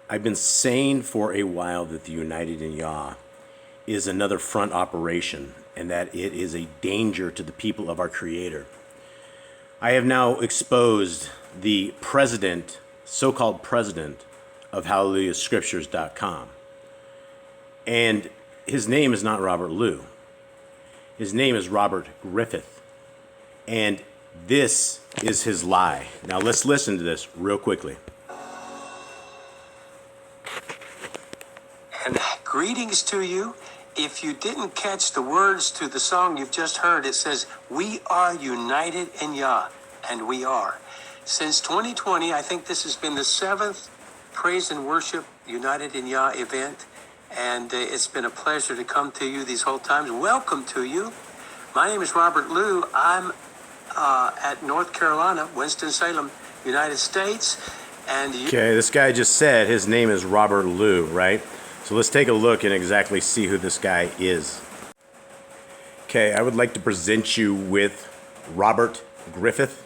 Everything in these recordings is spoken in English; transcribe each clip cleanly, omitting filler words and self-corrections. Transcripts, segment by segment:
I've been saying for a while that the United in Yah is another front operation and that it is a danger to the people of our Creator. I have now exposed the president, so-called president of HalleluYAHScriptures.com. And his name is not Robert Liu. His name is Robert Griffith. And this is his lie. Now let's listen to this real quickly. And greetings to you. If you didn't catch the words to the song you've just heard, it says, "We are united in Yah," and we are. Since 2020, I think this has been the 7th Praise and Worship United in Yah event, and it's been a pleasure to come to you these whole times. Welcome to you. My name is Robert Liu. I'm at North Carolina, Winston-Salem, United States. And Okay, this guy just said his name is Robert Liu, right? So let's take a look and exactly see who this guy is. Okay, I would like to present you with Robert Griffith.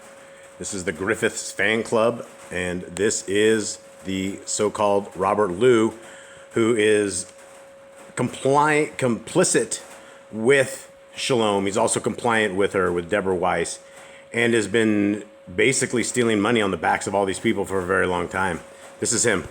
This is the Griffiths fan club, and this is the so-called Robert Liu, who is complicit with Shalom. He's also compliant with her, with Deborah Weiss, and has been basically stealing money on the backs of all these people for a very long time. This is him.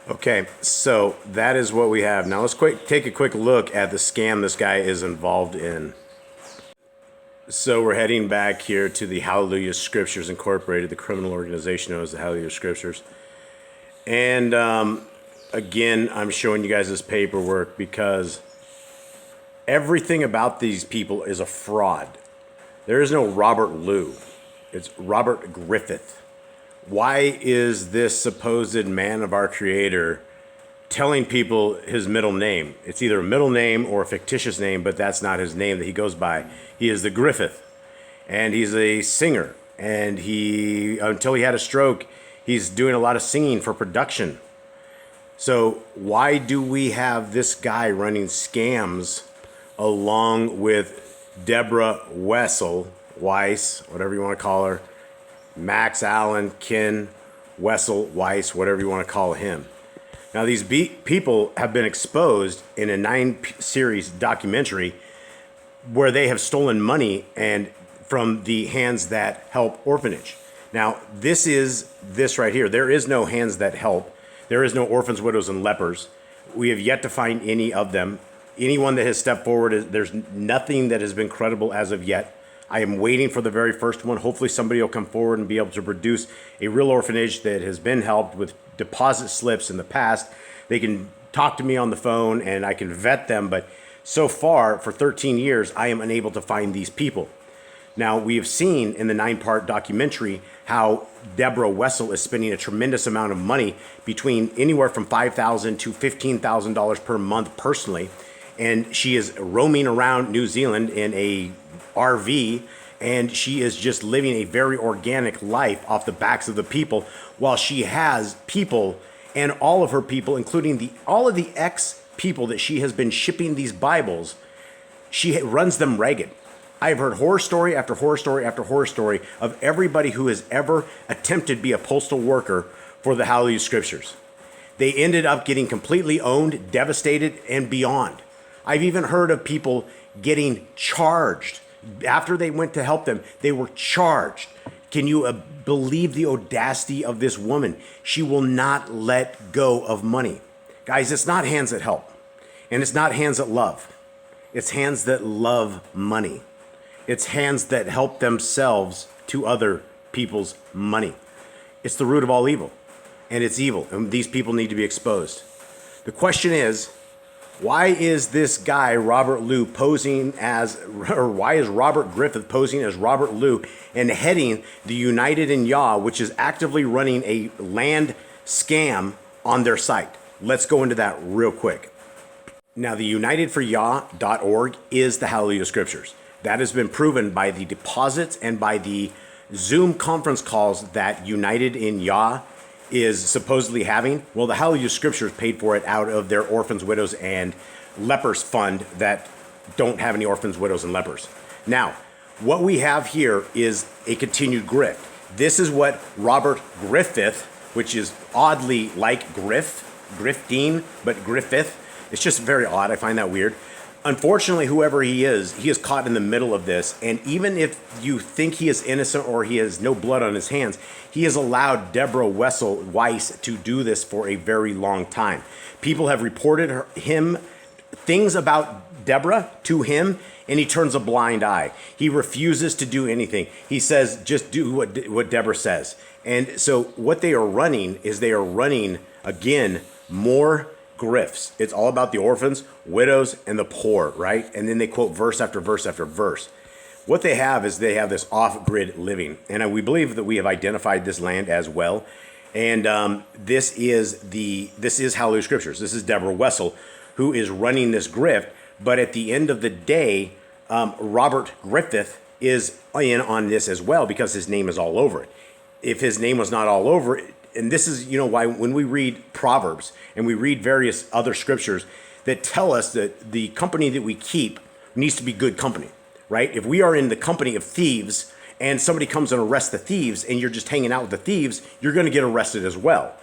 Okay, so that is what we have. Now let's take a quick look at the scam this guy is involved in. So we're heading back here to the HalleluYAH Scriptures Incorporated, the criminal organization known as the HalleluYAH Scriptures. And again, I'm showing you guys this paperwork because everything about these people is a fraud. There is no Robert Liu. It's Robert Griffith. Why is this supposed man of our Creator telling people his middle name? It's either a middle name or a fictitious name, but that's not his name that he goes by. He is the Griffith, and he's a singer. And until he had a stroke, he's doing a lot of singing for production. So why do we have this guy running scams along with Deborah Weiss, whatever you want to call her, Max Allen, Ken, Wessel, Weiss, whatever you want to call him. Now, these people have been exposed in a 9-series documentary where they have stolen money and from the Hands That Help orphanage. Now, this is this right here. There is no Hands That Help. There is no orphans, widows, and lepers. We have yet to find any of them. Anyone that has stepped forward, there's nothing that has been credible as of yet. I am waiting for the very first one. Hopefully somebody will come forward and be able to produce a real orphanage that has been helped with deposit slips in the past. They can talk to me on the phone and I can vet them, but so far, for 13 years, I am unable to find these people. Now, we have seen in the 9-part documentary how Deborah Wessel is spending a tremendous amount of money, between anywhere from $5,000 to $15,000 per month personally, and she is roaming around New Zealand in a RV, and she is just living a very organic life off the backs of the people, while she has people, and all of her people, including all of the ex-people that she has been shipping these Bibles, she runs them ragged. I've heard horror story after horror story after horror story of everybody who has ever attempted to be a postal worker for the HalleluYAH Scriptures. They ended up getting completely owned, devastated, and beyond. I've even heard of people getting charged. After they went to help them, they were charged. Can you believe the audacity of this woman? She will not let go of money. Guys, it's not Hands That Help, and it's not Hands That Love. It's hands that love money. It's hands that help themselves to other people's money. It's the root of all evil, and it's evil, and these people need to be exposed. The question is, Why is this guy, Robert Lou, posing as, or why is Robert Griffith posing as Robert Lou and heading the United in Yah, which is actively running a land scam on their site? Let's go into that real quick. Now, the unitedforyah.org is the HalleluYAH Scriptures. That has been proven by the deposits and by the Zoom conference calls that United in Yah is supposedly having. Well, the HalleluYAH Scriptures paid for it out of their orphans, widows, and lepers fund that don't have any orphans, widows, and lepers. Now, what we have here is a continued grift. This is what Robert Griffith, which is oddly like grifting, but Griffith. It's just very odd. I find that weird. Unfortunately, whoever he is caught in the middle of this. And even if you think he is innocent or he has no blood on his hands, he has allowed Deborah Weiss to do this for a very long time. People have reported him things about Deborah to him, and he turns a blind eye. He refuses to do anything. He says, just do what Deborah says. And so what they are running is again, more grifts. It's all about the orphans, widows, and the poor, right? And then they quote verse after verse after verse. What they have is this off-grid living. And we believe that we have identified this land as well. And this is HalleluYAH Scriptures. This is Deborah Wessel, who is running this grift. But at the end of the day, Robert Griffith is in on this as well because his name is all over it. If his name was not all over it, and this is, why when we read Proverbs and we read various other scriptures that tell us that the company that we keep needs to be good company, right? If we are in the company of thieves and somebody comes and arrests the thieves and you're just hanging out with the thieves, you're going to get arrested as well,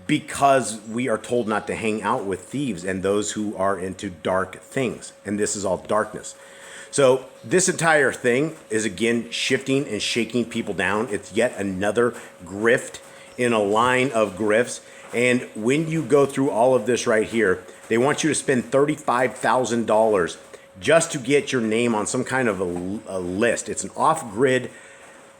because we are told not to hang out with thieves and those who are into dark things. And this is all darkness. So this entire thing is, again, shifting and shaking people down. It's yet another grift in a line of grifts. And when you go through all of this right here, they want you to spend $35,000 just to get your name on some kind of a list. It's an off-grid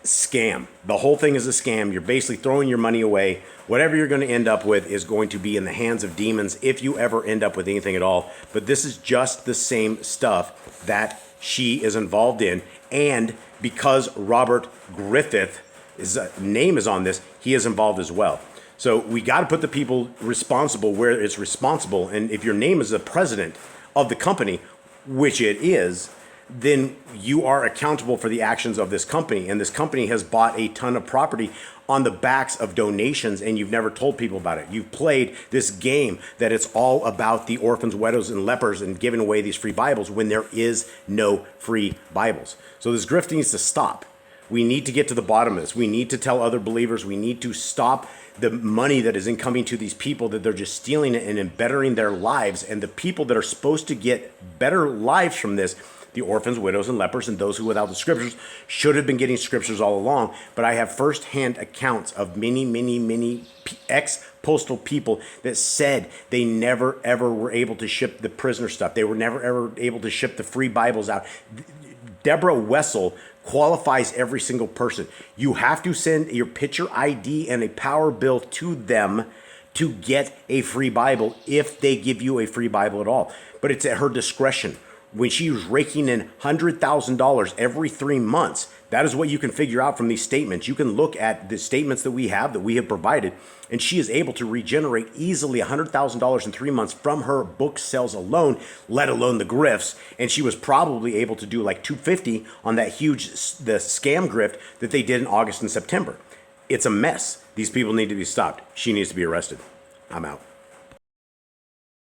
scam. The whole thing is a scam. You're basically throwing your money away. Whatever you're going to end up with is going to be in the hands of demons if you ever end up with anything at all. But this is just the same stuff that she is involved in. And because Robert Griffith, his name is on this, he is involved as well. So we got to put the people responsible where it's responsible. And if your name is the president of the company, which it is, then you are accountable for the actions of this company. And this company has bought a ton of property on the backs of donations, and you've never told people about it. You've played this game that it's all about the orphans, widows, and lepers and giving away these free Bibles when there is no free Bibles. So this grift needs to stop. We need to get to the bottom of this. We need to tell other believers. We need to stop the money that is incoming to these people, that they're just stealing it and embettering their lives. And the people that are supposed to get better lives from this, the orphans, widows, and lepers, and those who without the scriptures, should have been getting scriptures all along. But I have firsthand accounts of many ex-postal people that said they never, ever were able to ship the prisoner stuff. They were never, ever able to ship the free Bibles out. Deborah Wessel qualifies every single person. You have to send your picture ID and a power bill to them to get a free Bible, if they give you a free Bible at all. But it's at her discretion. When she was raking in $100,000 every 3 months, that is what you can figure out from these statements. You can look at the statements that we have provided, and she is able to regenerate easily $100,000 in 3 months from her book sales alone, let alone the grifts. And she was probably able to do like $250 on that the scam grift that they did in August and September. It's a mess. These people need to be stopped. She needs to be arrested. I'm out.